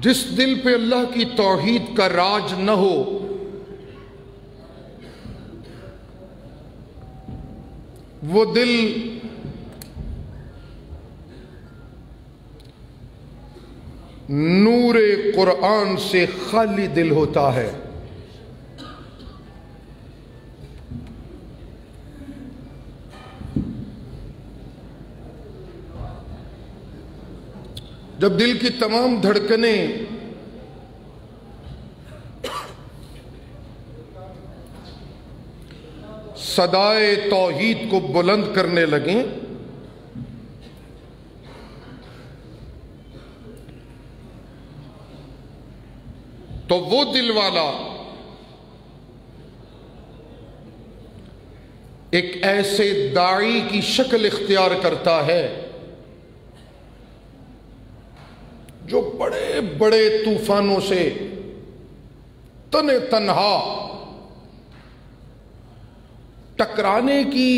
جس دل پہ اللہ کی توحید کا راج نہ ہو وہ دل نور قرآن سے خالی دل ہوتا ہے۔ جب دل کی تمام دھڑکنیں صدائے توحید کو بلند کرنے لگیں تو وہ دل والا ایک ایسے داعی کی شکل اختیار کرتا ہے جو بڑے بڑے طوفانوں سے تنہا ٹکرانے کی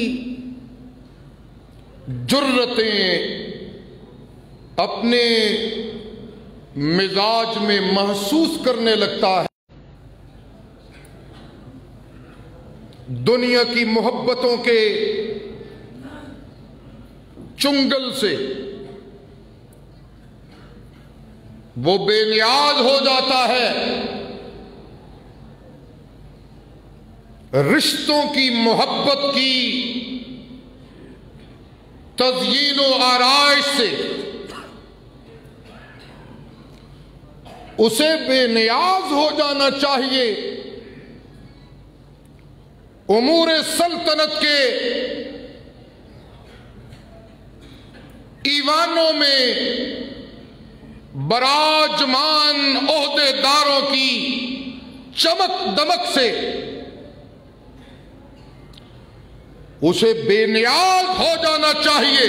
جرتیں اپنے مزاج میں محسوس کرنے لگتا ہے۔ دنیا کی محبتوں کے چنگل سے وہ بے نیاز ہو جاتا ہے، رشتوں کی محبت کی تزیین و آرائش سے اسے بے نیاز ہو جانا چاہیے۔ امور سلطنت کے ایوانوں میں براجمان عہدے داروں کی چمک دمک سے اسے بے نیاز ہو جانا چاہیے۔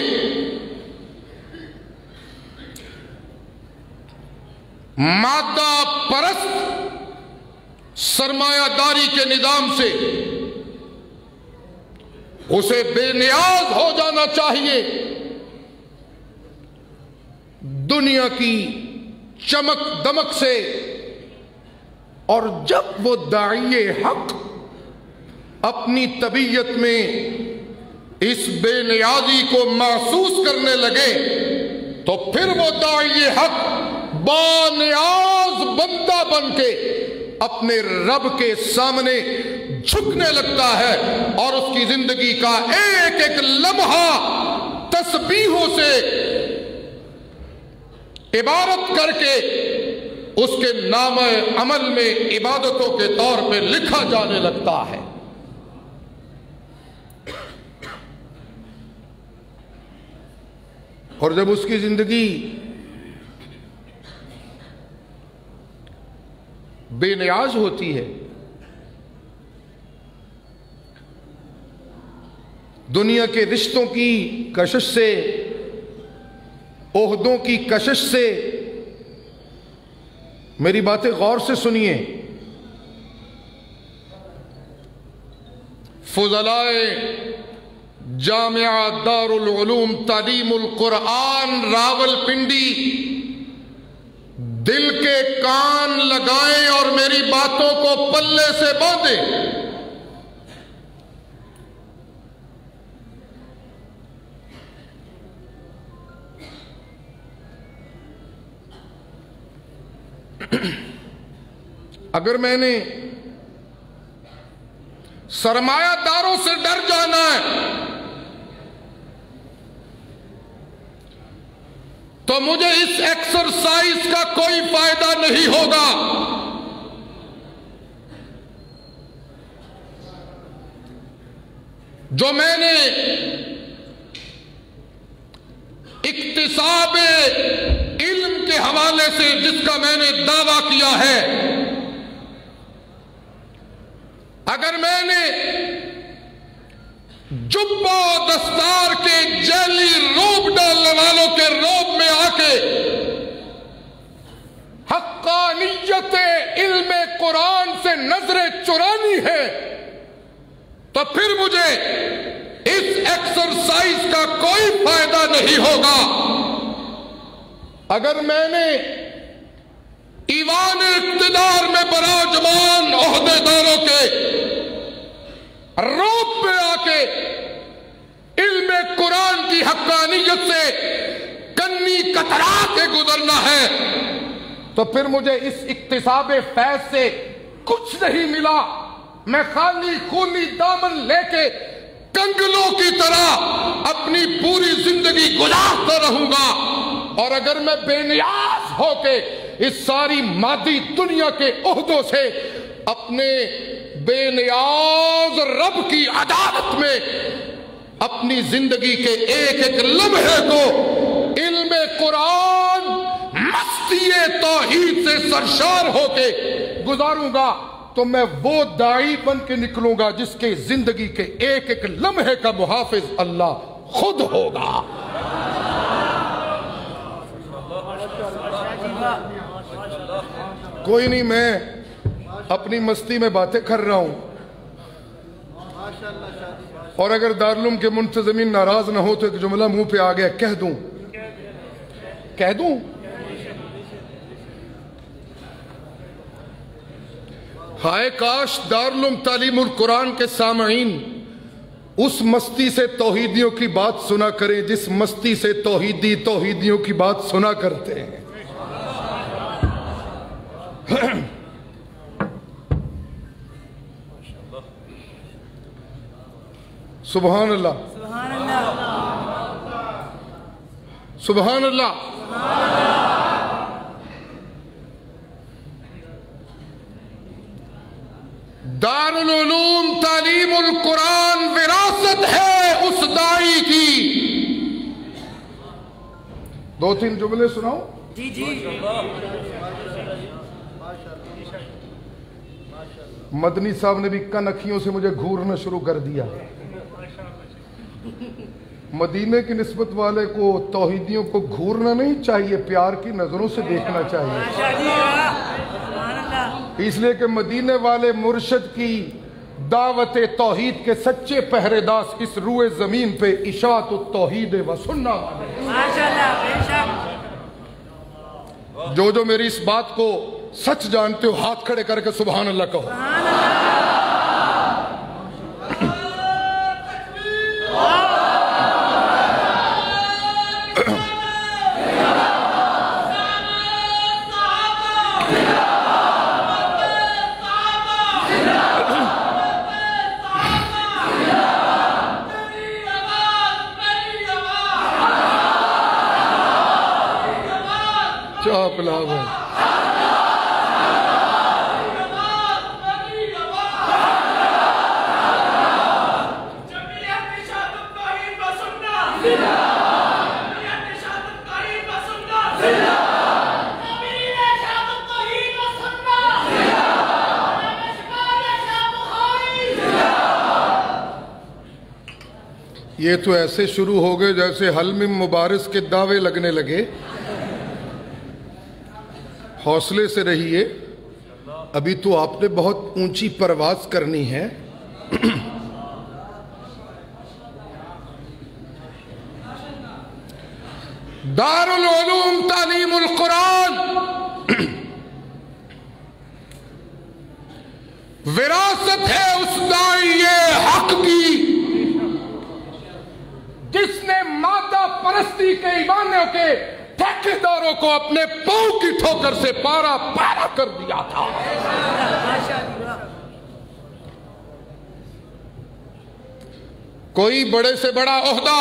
مادہ پرست سرمایہ داری کے نظام سے اسے بے نیاز ہو جانا چاہیے۔ دنیا کی چمک دمک سے، اور جب وہ داعی حق اپنی طبیعت میں اس بے نیازی کو محسوس کرنے لگے تو پھر وہ داعی حق با نیاز بندہ بن کے اپنے رب کے سامنے جھکنے لگتا ہے، اور اس کی زندگی کا ایک ایک لمحہ تسبیحوں سے عبارت کر کے اس کے نامہ عمل میں عبادتوں کے طور پہ لکھا جانے لگتا ہے۔ اور جب اس کی زندگی بے نیاز ہوتی ہے، دنیا کے رشتوں کی کشش سے، عہدوں کی کشش سے، میری باتیں غور سے سنیے، فضلائے جامعہ دارالعلوم تعلیم القرآن راولپنڈی دل کے کان لگائیں اور میری باتوں کو پلے سے باندھیں۔ اگر میں نے سرمایہ داروں سے ڈر جانا ہے تو مجھے اس ایکسرسائز کا کوئی فائدہ نہیں ہوگا۔ جو میں نے اکتساب علم کے حوالے سے جس کا میں نے دعویٰ کیا ہے، اگر میں نے جبہ و دستار کے جیلی روب ڈالنے والوں کے روب میں آ کے حقانیت علم قرآن سے نظریں چرانی ہے تو پھر مجھے اس ایکسرسائز کا کوئی فائدہ نہیں ہوگا۔ اگر میں نے ایوان اقتدار میں براجمان عہدیداروں کے روپ پہ آ کے علم قرآن کی حقانیت سے کنی کترا کے گزرنا ہے تو پھر مجھے اس اکتساب فیض سے کچھ نہیں ملا. میں خالی خونی دامن لے کے کنگلوں کی طرح اپنی پوری زندگی گزارتا رہوں گا. اور اگر میں بے نیاز ہو کے اس ساری مادی دنیا کے عہدوں سے اپنے بے نیاز رب کی عدالت میں اپنی زندگی کے ایک ایک لمحے کو علم قرآن مستی توحید سے سرشار ہو کے گزاروں گا تو میں وہ داعی بن کے نکلوں گا جس کے زندگی کے ایک ایک لمحے کا محافظ اللہ خود ہوگا. کوئی نہیں، میں اپنی مستی میں باتیں کر رہا ہوں، اور اگر دارالعلوم کے منتظمین ناراض نہ ہو تو ایک جملہ منہ پہ آ گیا کہہ دوں. ہائے کاش دارالعلوم تعلیم القرآن کے سامعین اس مستی سے توحیدیوں کی بات سنا کریں جس مستی سے توحیدیوں کی بات سنا کرتے ہیں. سبحان اللہ، سبحان اللہ. دارالعلوم تعلیم القرآن وراثت ہے اس داعی کی. دو تین جملے سناؤ. جی مدنی صاحب نے بھی کن اکھیوں سے مجھے گھورنا شروع کر دیا. مدینے کی نسبت والے کو توحیدیوں کو گھورنا نہیں چاہیے، پیار کی نظروں سے دیکھنا چاہیے. اس لیے کہ مدینے والے مرشد کی دعوت توحید کے سچے پہرے دار اس روئے زمین پہ اشاعت التوحید و سنہ والے. جو میری اس بات کو سچ جانتے ہو ہاتھ کھڑے کر کے سبحان اللہ کہو. چاپ لاؤ یہ تو ایسے شروع ہو گئے جیسے حلم مبارز کے دعوے لگنے لگے. حوصلے سے رہیے، ابھی تو آپ نے بہت اونچی پرواز کرنی ہے. دارالعلوم تعلیم القرآن وراثت ہے اس داعی حق کی جس نے مادہ پرستی کے ایوانوں کے ٹھیکیداروں کو اپنے پاؤں کی ٹھوکر سے پارا پارا کر دیا تھا. کوئی بڑے سے بڑا عہدہ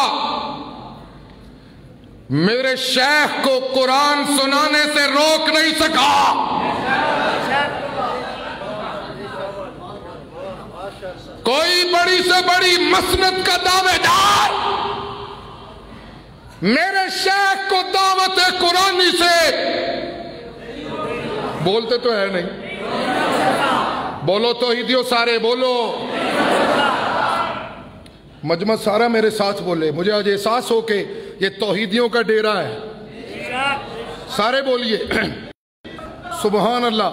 میرے شیخ کو قرآن سنانے سے روک نہیں سکا. کوئی بڑی سے بڑی مسند کا دعوے دار میرے شیخ کو دعوت قرآنی سے بولتے تو ہے نہیں. بولو توحیدیوں سارے بولو. مجمع سارا میرے ساتھ بولے. مجھے آج احساس ہو کہ یہ توحیدیوں کا ڈیرا ہے. سارے بولیے سبحان اللہ،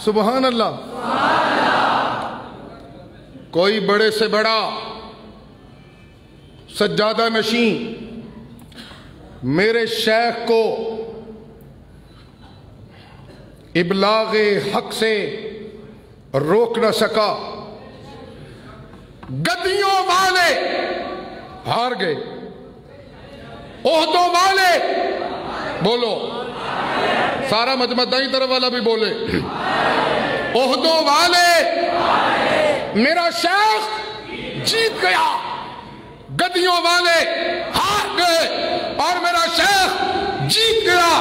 سبحان اللہ. کوئی بڑے سے بڑا سجادہ نشین میرے شیخ کو ابلاغ حق سے روک نہ سکا. گدیوں والے ہار گئے، عہدوں والے بولو، سارا مجمع دائیں طرف والا بھی بولے، عہدوں والے میرا شیخ جیت گیا، گدیوں والے ہار گئے اور میرا شیخ جیت گیا.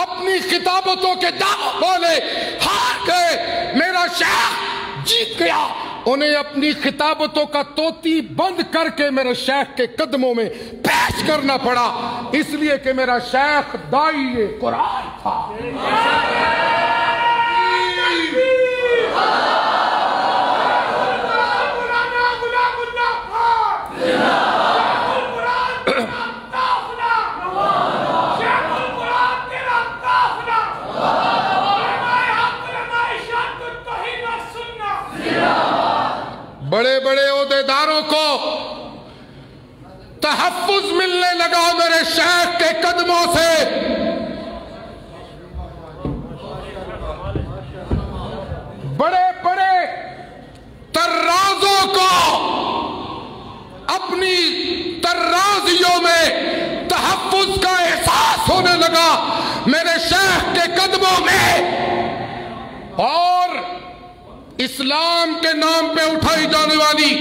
اپنی خطابتوں کے دعوے والے ہار گئے، میرا شیخ جیت گیا. انہیں اپنی خطابتوں کا طوطی بند کر کے میرے شیخ کے قدموں میں پیش کرنا پڑا، اس لیے کہ میرا شیخ داعی قرآن تھا. بڑے بڑے عہدیداروں کو تحفظ ملنے لگا میرے شیخ کے قدموں سے. بڑے بڑے طرازوں کو اپنی طرازیوں میں تحفظ کا احساس ہونے لگا میرے شیخ کے قدموں میں. اور اسلام کے نام پہ اٹھائی جانے والی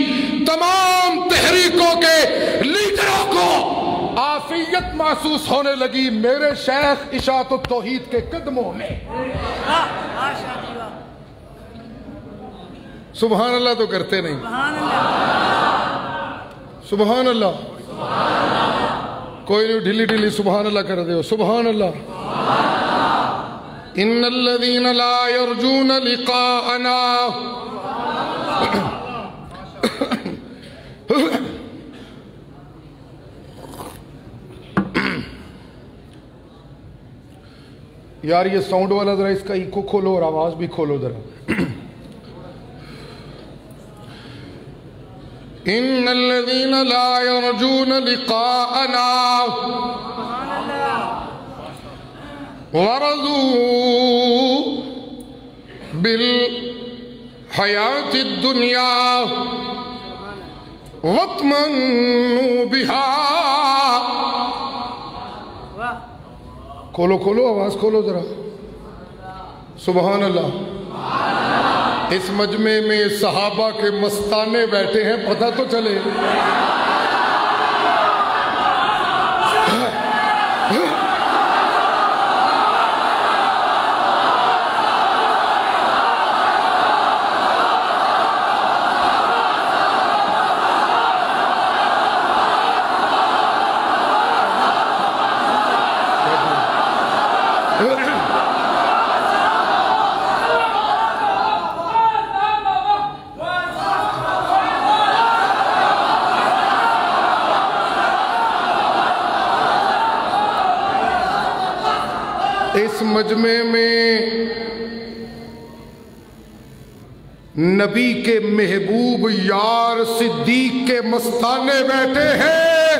تمام تحریکوں کے لیڈروں کو عافیت محسوس ہونے لگی میرے شیخ اشاعت التوحید کے قدموں میں. سبحان اللہ تو کرتے نہیں، سبحان اللہ، کوئی نہیں ڈھیلی ڈھیلی سبحان اللہ کر دے ہو. سبحان اللہ. ان الذين لا يرجون لقاءنا یار یہ ساؤنڈ والا ذرا اس کا ایکو کھولو اور آواز بھی کھولو ذرا. ان الذين لا يرجون لقاءنا ورضوا بالحیات الدنیا واطمئنوا بها. کھولو کھولو آواز کھولو ذرا. سبحان اللہ. اس مجمع میں صحابہ کے مستانے بیٹھے ہیں، پتہ تو چلے. اس مجمع میں نبی کے محبوب یار صدیق کے مستانے بیٹھے ہیں.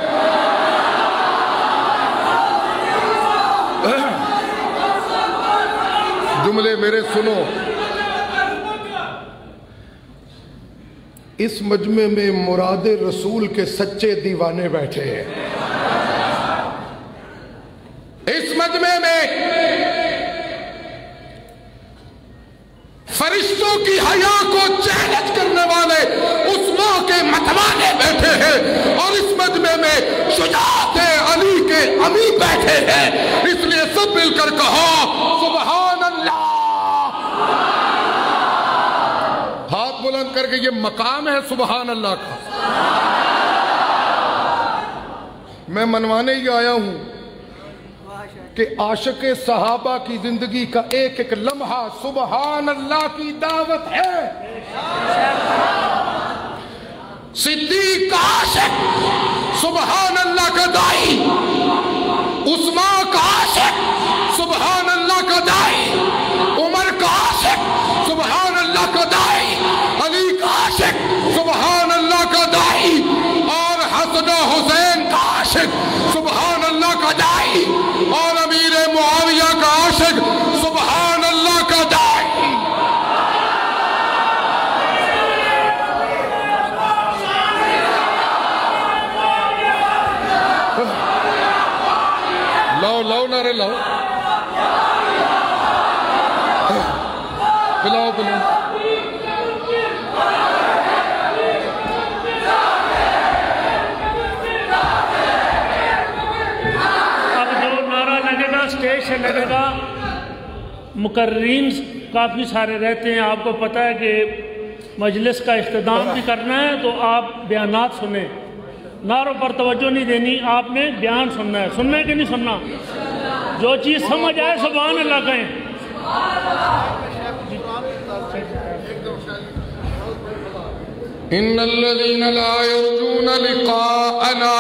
جملے میرے سنو. اس مجمع میں مراد رسول کے سچے دیوانے بیٹھے ہیں. اس مجمع میں فرشتوں کی حیا کو چیلنج کرنے والے عثمان کے متوانے بیٹھے ہیں اور اس مجمع میں شجاعت علی کے امی بیٹھے ہیں. اس لیے سب مل کر کہو سبحان اللہ. ہاتھ بلند کر کے یہ مقام ہے سبحان اللہ کا. میں منوانے ہی آیا ہوں کہ عاشق صحابہ کی زندگی کا ایک ایک لمحہ سبحان اللہ کی دعوت ہے. صدیق کا عاشق سبحان اللہ کا داعی، عثمان کا عاشق سبحان اللہ کا داعی، عمر کا عاشق سبحان اللہ کا داعی، علی کا عاشق سبحان اللہ کا داعی، اور حسن و حسین کا عاشق سبحان اللہ کا داعی، اور امیر معاویہ کا عاشق سبحان اللہ کا نعرے لاؤ، پلاؤ پلاؤ۔ اب جو نعرہ لگے گا اسٹیج سے لگے گا، مقررین کافی سارے رہتے ہیں، آپ کو پتہ ہے کہ مجلس کا اختتام بھی کرنا ہے، تو آپ بیانات سنیں، نعروں پر توجہ نہیں دینی، آپ نے بیان سننا ہے، سننا ہے کہ نہیں سننا؟ جو چیز سمجھ آئے سبحان اللہ کہیں۔ ان الذين لا يرجون لقاءنا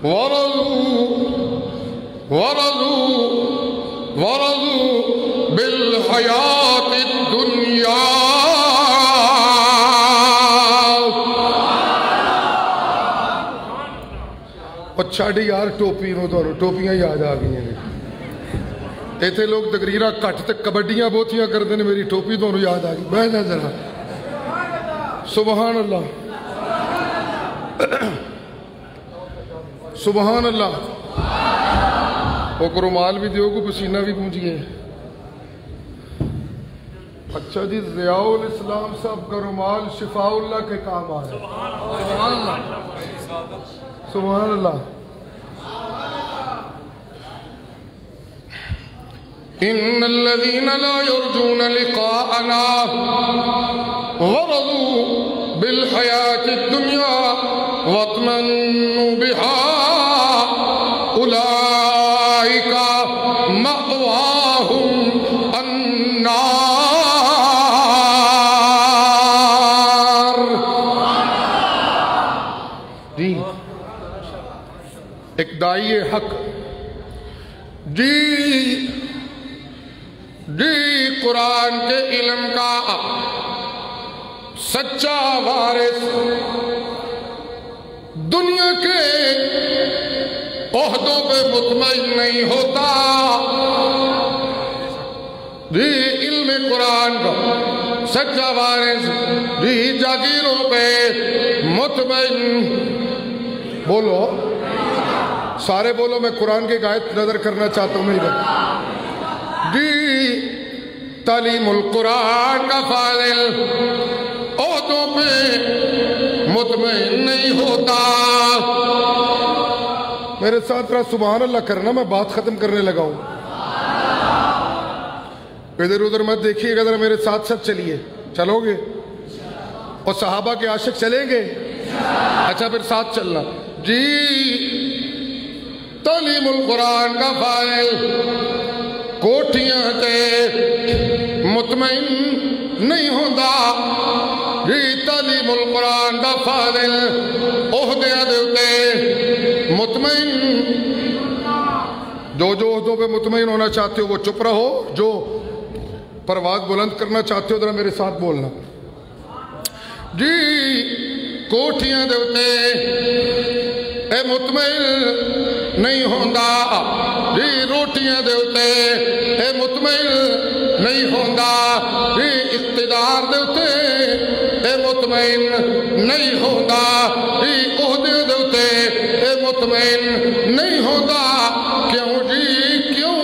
ورضوا بالحیات الدنیا۔ اچھا ڈی یار ٹوپی نو تو ٹوپیاں یاد آ گئی ہیں، ایتھے لوگ تقریرہ کٹ تے کبڈیاں بہتیاں کر دیں، میری ٹوپی تو یاد آ گئی، بہنا ذرا سبحان اللہ سبحان اللہ۔ وہ رومال بھی دیو گو، پسینہ بھی پونجھئے۔ اچھا جی، ضیاء الاسلام صاحب کا رومال شفاء اللہ کے کام آ رہا ہے، سبحان اللہ سبحان اللہ۔ ان الذين لا يرجون لقاءنا ورضوا بالحياة الدنيا واطمأنوا بها اولئك مأواهم النار۔ جی ایک داعی حق جی قرآن کے علم کا سچا وارث دنیا کے عہدوں پہ مطمئن نہیں ہوتا، جی علم قرآن کا سچا وارث جی جاگیروں پہ مطمئن۔ بولو سارے بولو، میں قرآن کی آیت نظر کرنا چاہتا ہوں میری جی۔ تعلیم القرآن کا فاضل عہدوں پہ مطمئن نہیں ہوتا۔ میرے ساتھ رہا سبحان اللہ کرنا، میں بات ختم کرنے لگا ہوں، ادھر ادھر مت دیکھیے گا، ذرا میرے ساتھ ساتھ چلیے، چلو گے؟ اور صحابہ کے عاشق چلیں گے؟ اچھا پھر ساتھ چلنا جی۔ تعلیم القرآن کا فاضل کوٹھیاں تے مطمئن نہیں ہوتا، جی تعلیم القرآن کا فاضل عہدیاں دے اتے مطمئن۔ جو عہدوں پہ مطمئن ہونا چاہتے ہو وہ چپ رہو، جو پرواز بلند کرنا چاہتے ہو ذرا میرے ساتھ بولنا جی۔ کوٹھیاں دے اتے اے مطمئن نہیں ہوندا، جی روٹیاں دے اتے اے مطمئن نہیں ہوندا، جی اقتدار دے اتے اے مطمئن نہیں ہوندا، جی عہدے دے اتے اے مطمئن نہیں ہوندا۔ کیوں جی کیوں؟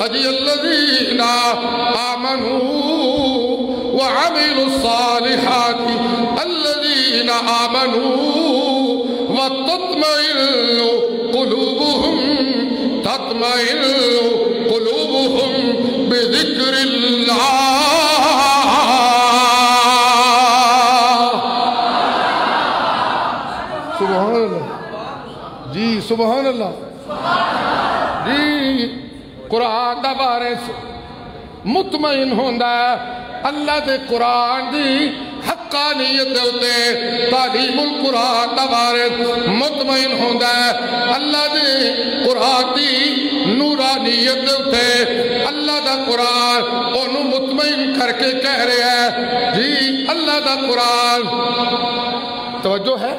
اجی الذین آمنوا وعملوا الصالحات الذین آمنوا وتطمئن قلوبهم بذکر اللہ۔ سبحان اللہ جی سبحان اللہ جی۔ قرآن دا وارث مطمئن ہوندا ہے اللہ دے قرآن دی حقانیت دے اتے۔ تعلیم القرآن دا وارث مطمئن ہوندا ہے اللہ دے قرآن دی نورانیت دے اتے۔ اللہ دا قرآن انہوں مطمئن کر کے کہہ رہے ہیں جی اللہ دا قرآن۔ توجہ ہے؟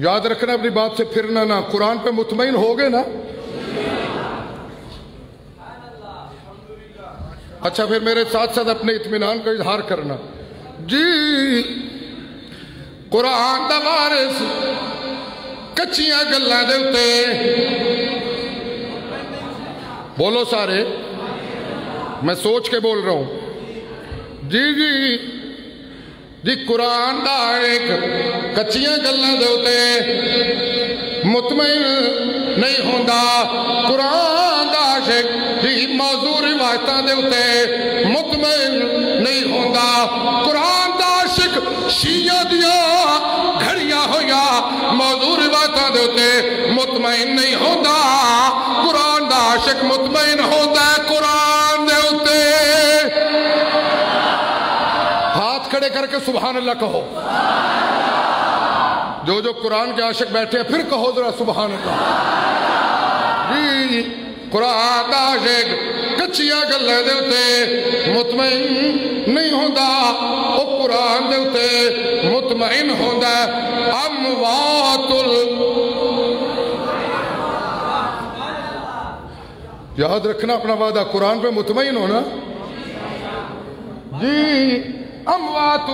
یاد رکھنا اپنی بات سے پھرنا نہ، قرآن پہ مطمئن ہوگے نا؟ اچھا پھر میرے ساتھ ساتھ اپنے اطمینان کا اظہار کرنا جی۔ قرآن دا وارث کچیاں گلاں دے اتے بولو سارے میں سوچ کے بول رہا ہوں جی قرآن دا ایک کچیاں گلاں دے اتے مطمئن نہیں ہوندا قرآن دا عاشق جی موضوع روایتاں دے اتے مطمئن نہیں ہوندا قرآن دا عاشق شیعہ دیا گھڑیاں ہویا موضوع روایتاں دے اتے مطمئن نہیں ہوندا قرآن دا عاشق مطمئن ہوندا ہے قرآن دے اتے ہاتھ کھڑے کر کے سبحان اللہ کہو جو قرآن کے عاشق بیٹھے ہیں پھر کہو ذرا سبحان اللہ جی قرآن دا عاشق کچیاں گلاں دے اتے مطمئن نہیں ہوندا او قرآن دے اتے مطمئن ہوندا اموات یاد رکھنا اپنا وعدہ قرآن پہ مطمئن ہونا جی اموات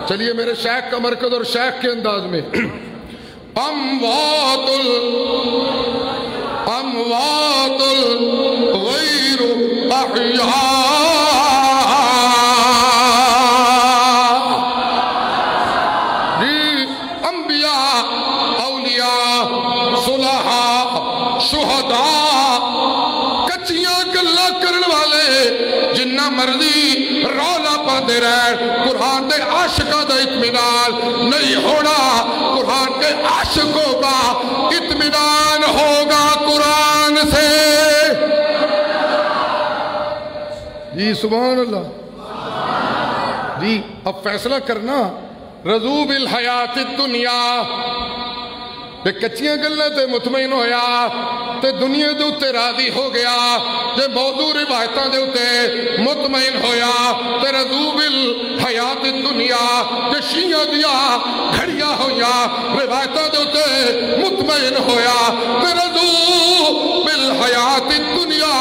چلیے میرے شیخ کا مرکز اور شیخ کے انداز میں اموات غیر احیاء جی انبیاء اولیاء صلحاء شہداء کچیاں گلاں کرن والے جنہ مرضی رولا پاندے رہے قرآن دے عاشقاں دا اطمینان نہیں ہونا قرآن کے عاشقوں کا اطمینان ہوگا قرآن سے جی سبحان اللہ جی اب فیصلہ کرنا رضو بالحیات الدنیا تے کچیاں گلاں تے مطمئن ہویا تے دنیا دے اتے راضی ہو گیا تے موضوع روایتاں دے اتے مطمئن ہویا تے رضو بالحیات الدنیا تے شیعہ دیا گھڑیاں ہویا روایتاں دے اتے مطمئن ہویا تے رضو بالحیات الدنیا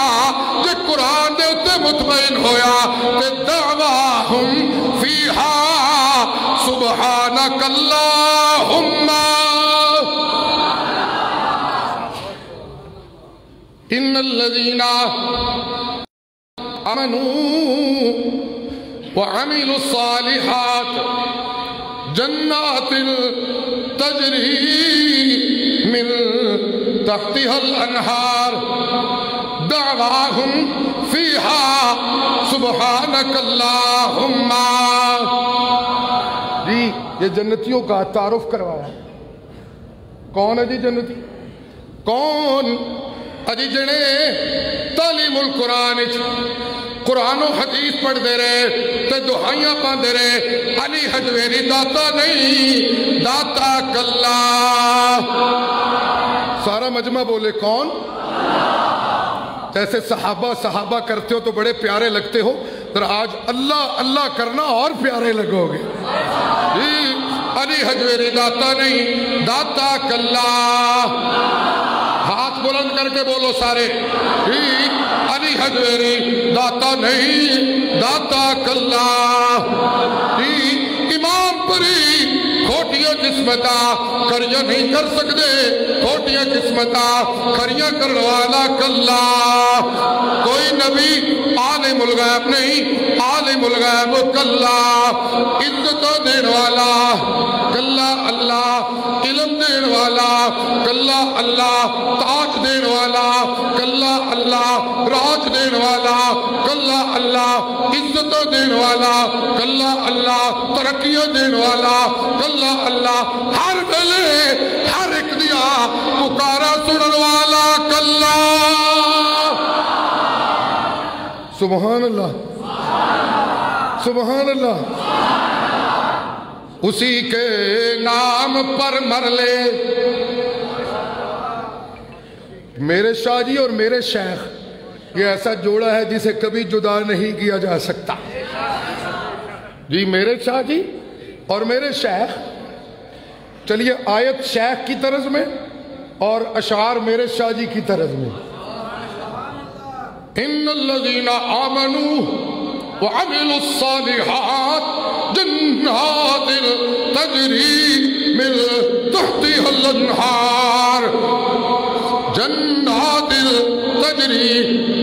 تے قرآن دے اتے مطمئن ہویا تے دعواہم فیہا سبحانک اللہم ان الذین آمنوا وعملوا الصالحات جنات تجری من تحتها الانہار دعواہم فیہا سبحانک اللہم جی یہ جنتیوں کا تعارف کروایا کون ہے جی جنتی کون اجی جنے تعلیم القرآن قرآن و حدیث پڑھ دے رہے تے دعائیاں پان دے رہے علی حجویری داتا نہیں داتا کلا سارا مجمع بولے کون جیسے صحابہ کرتے ہو تو بڑے پیارے لگتے ہو تو آج اللہ اللہ کرنا اور پیارے لگو گے جی علی حجویری داتا نہیں داتا کلا ہاتھ بلند کر کے بولو سارے علی حجویری داتا نہیں داتا کلا امام پری کھوٹیاں قسمتا کریاں نہیں کر سکتے کھوٹیاں قسمتا کریاں کرنے والا کلا کوئی نبی عالم الغیب نہیں عالم الغیب کلا عزت دین والا کلا اللہ علم دین والا کلا اللہ تاج دین والا کلا اللہ راج دین والا کلا اللہ عزت دین والا کلا اللہ ترقیاں دین والا کلا اللہ ہر ویلے ہر ایک دیا پکارا سنن والا کلا سبحان اللہ سبحان اللہ اسی کے نام پر مر لے میرے شاہ جی اور میرے شیخ یہ ایسا جوڑا ہے جسے کبھی جدا نہیں کیا جا سکتا جی میرے شاہ جی اور میرے شیخ چلیے آیت شیخ کی طرز میں اور اشعار میرے شاہ جی کی طرز میں ان الذین آمنوا وعملوا الصالحات جنات الانہار جنات تجری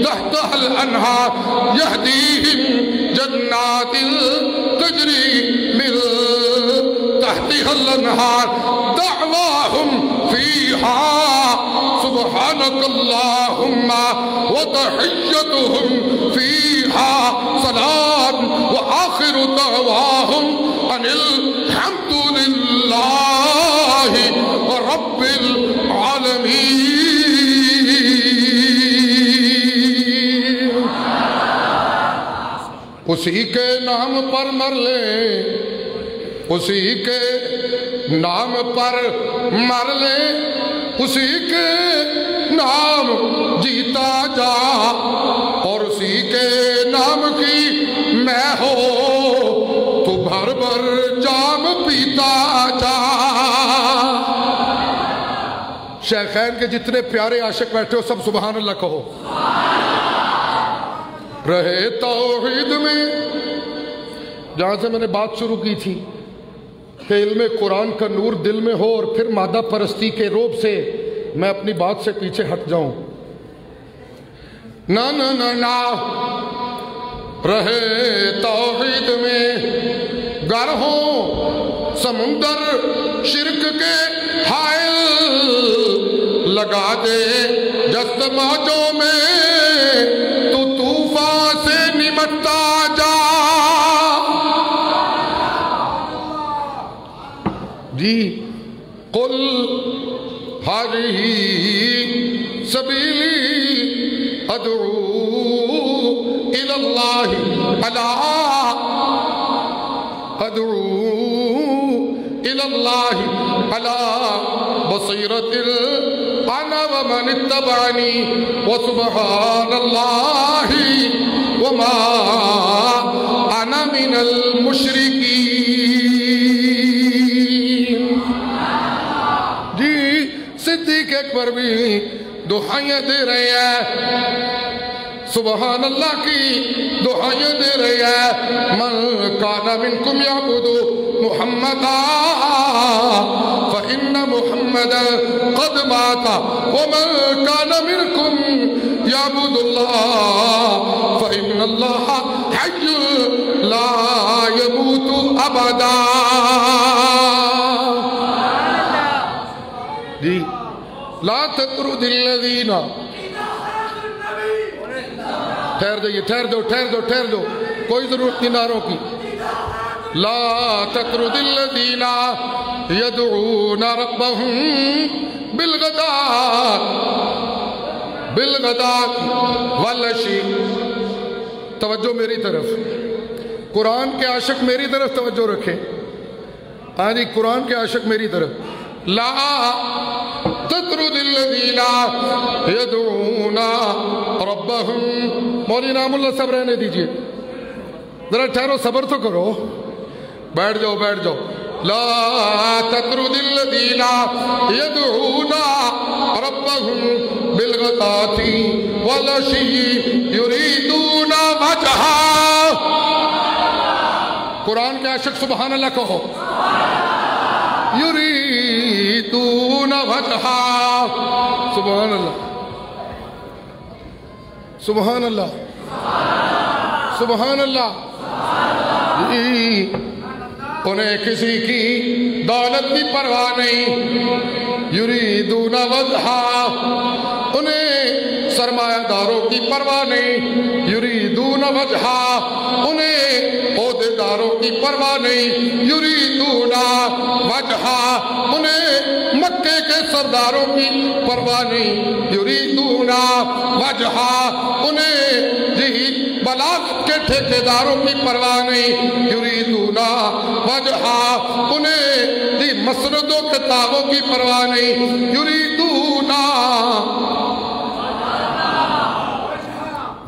تحتها الانہار یہدیہم جنات تجری من تحتها الانہار دعواہم فیہا سبحانک اللہم وتحیتہم فیہا سلام وآخر دعواہم ان الحمد للہ رب العالمین۔ اسی کے نام پر مر لے، اسی کے نام پر مر لے، اسی کے نام جیتا جا، اور اسی کے نام کی میں ہو تو بھر بھر جام پیتا جا۔ شیخین کے جتنے پیارے عاشق بیٹھے ہو سب سبحان اللہ کہو۔ رہے توحید میں، جہاں سے میں نے بات شروع کی تھی کہ علم قرآن کا نور دل میں ہو اور پھر مادہ پرستی کے روب سے میں اپنی بات سے پیچھے ہٹ جاؤں۔ نا نا نا نا، رہے توحید میں گر ہو سمندر شرک کے حائل، لگا دے جست موجوں میں تو طوفان سے نمٹتا جا۔ جی قل هذه سبيلي ادعو الى الله على بصيرة انا ومن اتبعني وسبحان الله وما انا من المشركين۔ جی صدیق اکبر بھی دعائیں دے رہے ہیں، سبحان اللہ کی دعائیں دے رہے ہیں۔ من کان منکم یعبد محمدا فإن محمدا قد مات ومن کان منکم یعبد اللہ فإن اللہ حی لا يموت ابدا۔ جی لا تطرد الذین، ٹھہر جائیے، ٹھہر دو، کوئی ضرورت نہیں نعروں کی۔ لا تطرد الذین یدعون ربهم بالغداۃ والعشی۔ توجہ میری طرف، قرآن کے عاشق میری طرف توجہ رکھیں۔ ہاں جی، قرآن کے عاشق میری طرف۔ لا تطرد الذین یدعون ربهم، مولی نام اللہ صبر رہنے دیجئے، ذرا ٹھہرو، صبر تو کرو، بیٹھ جاؤ۔ لا تطرد الذین یدعون ربهم بالغداۃ والعشی یریدون وجہہ۔ قرآن کے عاشق سبحان اللہ کہو۔ یریدون وجہہ، سبحان اللہ، سبحان اللہ، سبحان اللہ۔ انہیں کسی کی دولت کی پرواہ نہیں، یریدون وجہہ، انہیں سرمایہ داروں کی پرواہ نہیں، یریدون وجہہ، انہیں عہدے داروں کی پرواہ نہیں، یریدون وجہہ، انہیں مکے کے سرداروں کی پرواہ نہیں، یریدون وجہہ، انہیں بلاغت کے ٹھیکیداروں کی پرواہ نہیں، یریدون وجہہ، انہیں مسند و کتابوں کی پرواہ نہیں، یریدون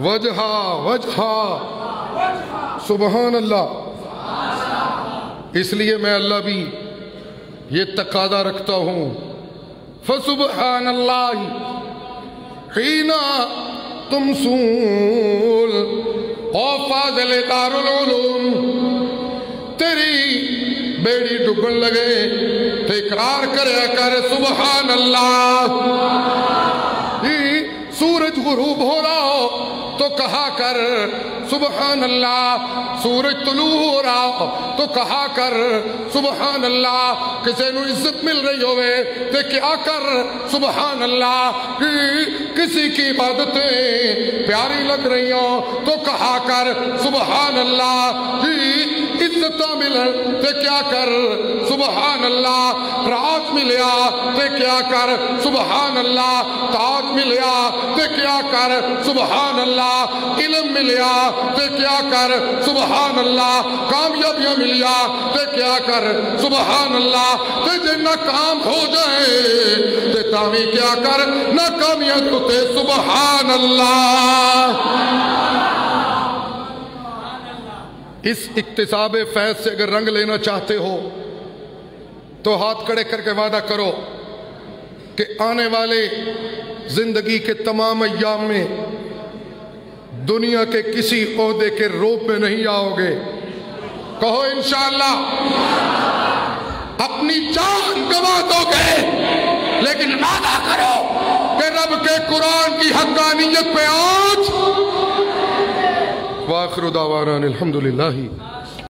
وجہہ، سبحان اللہ۔ اس لیے میں اللہ بھی یہ تقاضا رکھتا ہوں، فسبحان اللہ حین تمسون، او فاضل دار العلوم، تیری بیڑی ڈگن لگے تو اقرار کریا کر سبحان اللہ. سورج غروب ہو رہا ہو تو کہا کر سبحان اللہ. سورج طلوع ہو رہا ہو تو کہا کر سبحان اللہ. کسی نو عزت مل رہی ہوئے تو کیا کر سبحان اللہ. کسی کی عبادتیں پیاری لگ رہی ہوں تو کہا کر سبحان اللہ. عزتاں ملن تے کیا کر سبحان اللہ. رات ملیا تے کیا کر سبحان اللہ. تاج ملیا تے کیا کر سبحان اللہ. علم ملیا تے کیا کر سبحان اللہ. کامیابیاں ملیا تے کیا کر سبحان اللہ. تے جے ناکام ہو جائے تے تاوی کیا کر ناکامیاں تے سبحان اللہ. اس اکتساب فیض سے اگر رنگ لینا چاہتے ہو تو ہاتھ کھڑے کر کے وعدہ کرو کہ آنے والے زندگی کے تمام ایام میں دنیا کے کسی عہدے کے روپ میں نہیں آؤ گے. کہو انشاءاللہ. اپنی جان گنوا دو گے لیکن وعدہ کرو کہ رب کے قرآن کی حقانیت پہ آج. وآخر دعوانا الحمدللہ.